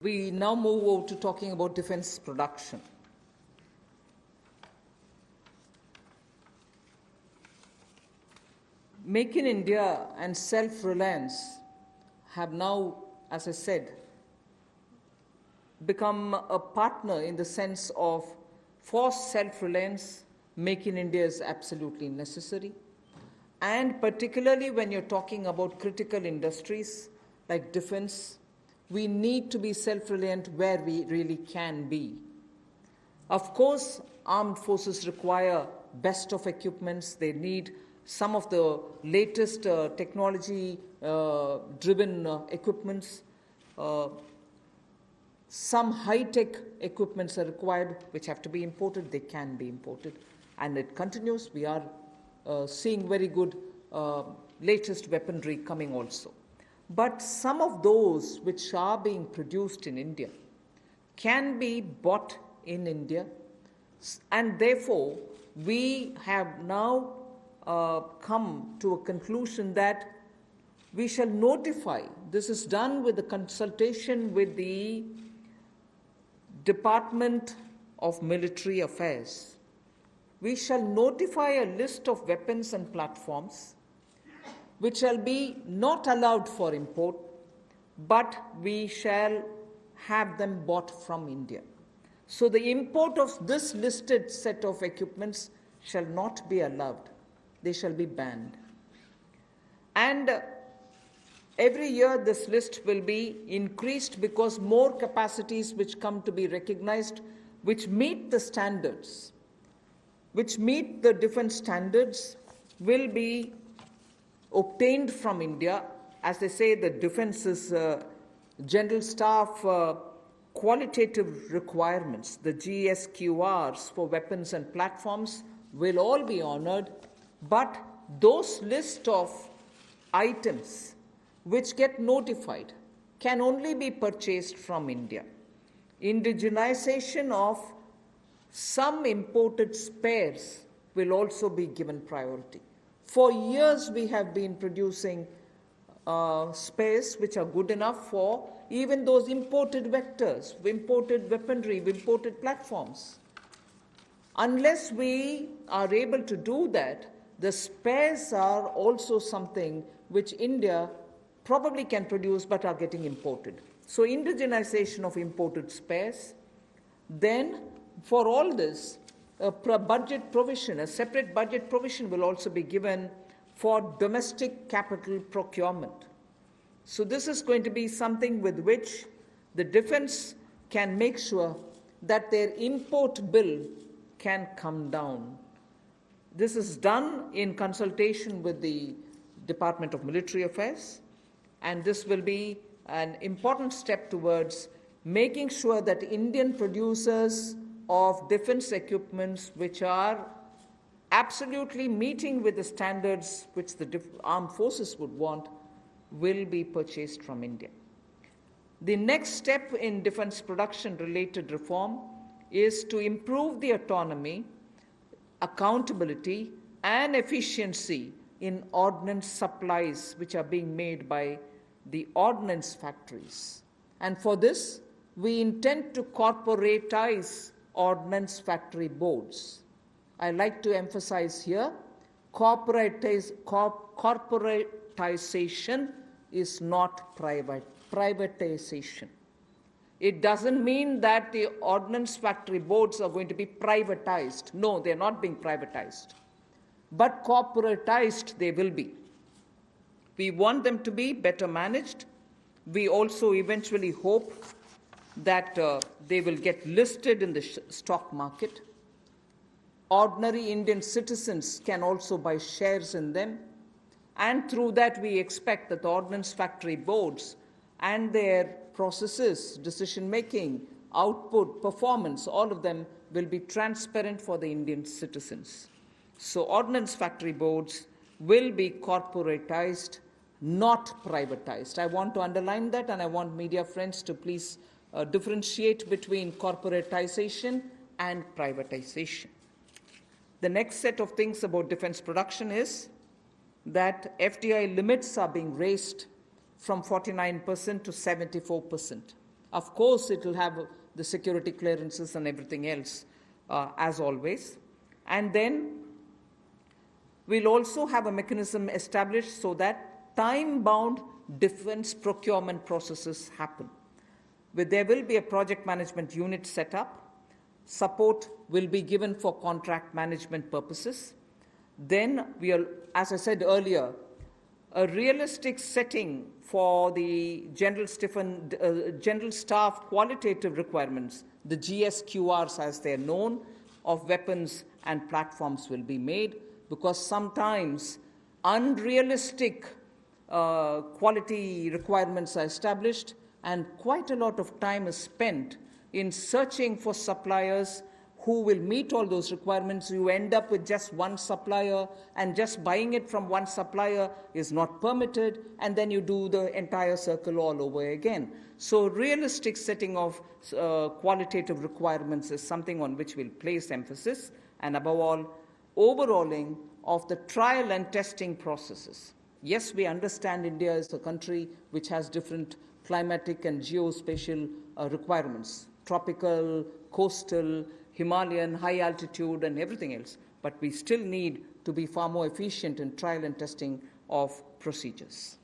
We now move over to talking about defense production. Make in India and self-reliance have now, as I said, become a partner in the sense of for self-reliance, Make in India is absolutely necessary. And particularly when you're talking about critical industries like defense, we need to be self-reliant where we really can be. Of course, armed forces require best of equipments. They need some of the latest technology-driven equipments. Some high-tech equipments are required, which have to be imported. They can be imported. And it continues. We are seeing very good latest weaponry coming also. But some of those which are being produced in India can be bought in India, and therefore we have now come to a conclusion that we shall notify. This is done with the consultation with the Department of Military Affairs. We shall notify a list of weapons and platforms which shall be not allowed for import, but we shall have them bought from India. So the import of this listed set of equipments shall not be allowed. They shall be banned. And every year this list will be increased because more capacities which come to be recognized, which meet the standards, which meet the defense standards, will be obtained from India. As they say, the Defence's General Staff qualitative requirements, the GSQRs for weapons and platforms, will all be honored, but those list of items which get notified can only be purchased from India. Indigenization of some imported spares will also be given priority. For years, we have been producing spares which are good enough for even those imported vectors, imported weaponry, imported platforms. Unless we are able to do that, the spares are also something which India probably can produce but are getting imported. So indigenization of imported spares. Then for all this, a budget provision, a separate budget provision will also be given for domestic capital procurement. So this is going to be something with which the defense can make sure that their import bill can come down. This is done in consultation with the Department of Military Affairs, and this will be an important step towards making sure that Indian producers of defense equipments which are absolutely meeting with the standards which the armed forces would want will be purchased from India. The next step in defense production related reform is to improve the autonomy, accountability, and efficiency in ordnance supplies which are being made by the ordnance factories. And for this, we intend to corporatize ordnance factory boards. I like to emphasize here, corporatization is not privatization. It doesn't mean that the ordnance factory boards are going to be privatized. No, they're not being privatized. But corporatized they will be. We want them to be better managed. We also eventually hope that they will get listed in the stock market. Ordinary Indian citizens can also buy shares in them. And through that, we expect that the ordnance factory boards and their processes, decision-making, output, performance, all of them will be transparent for the Indian citizens. So ordnance factory boards will be corporatized, not privatized. I want to underline that, and I want media friends to please differentiate between corporatization and privatization. The next set of things about defense production is that FDI limits are being raised from 49% to 74%. Of course, it will have the security clearances and everything else, as always. And then we'll also have a mechanism established so that time-bound defense procurement processes happen. There will be a project management unit set up. Support will be given for contract management purposes. Then as I said earlier, a realistic setting for the general staff qualitative requirements, the GSQRs as they're known, of weapons and platforms will be made, because sometimes unrealistic quality requirements are established and quite a lot of time is spent in searching for suppliers who will meet all those requirements. You end up with just one supplier, and just buying it from one supplier is not permitted, and then you do the entire circle all over again. So realistic setting of qualitative requirements is something on which we'll place emphasis, and above all, overhauling of the trial and testing processes. Yes, we understand India is a country which has different climatic and geospatial requirements, tropical, coastal, Himalayan, high altitude, and everything else. But we still need to be far more efficient in trial and testing of procedures.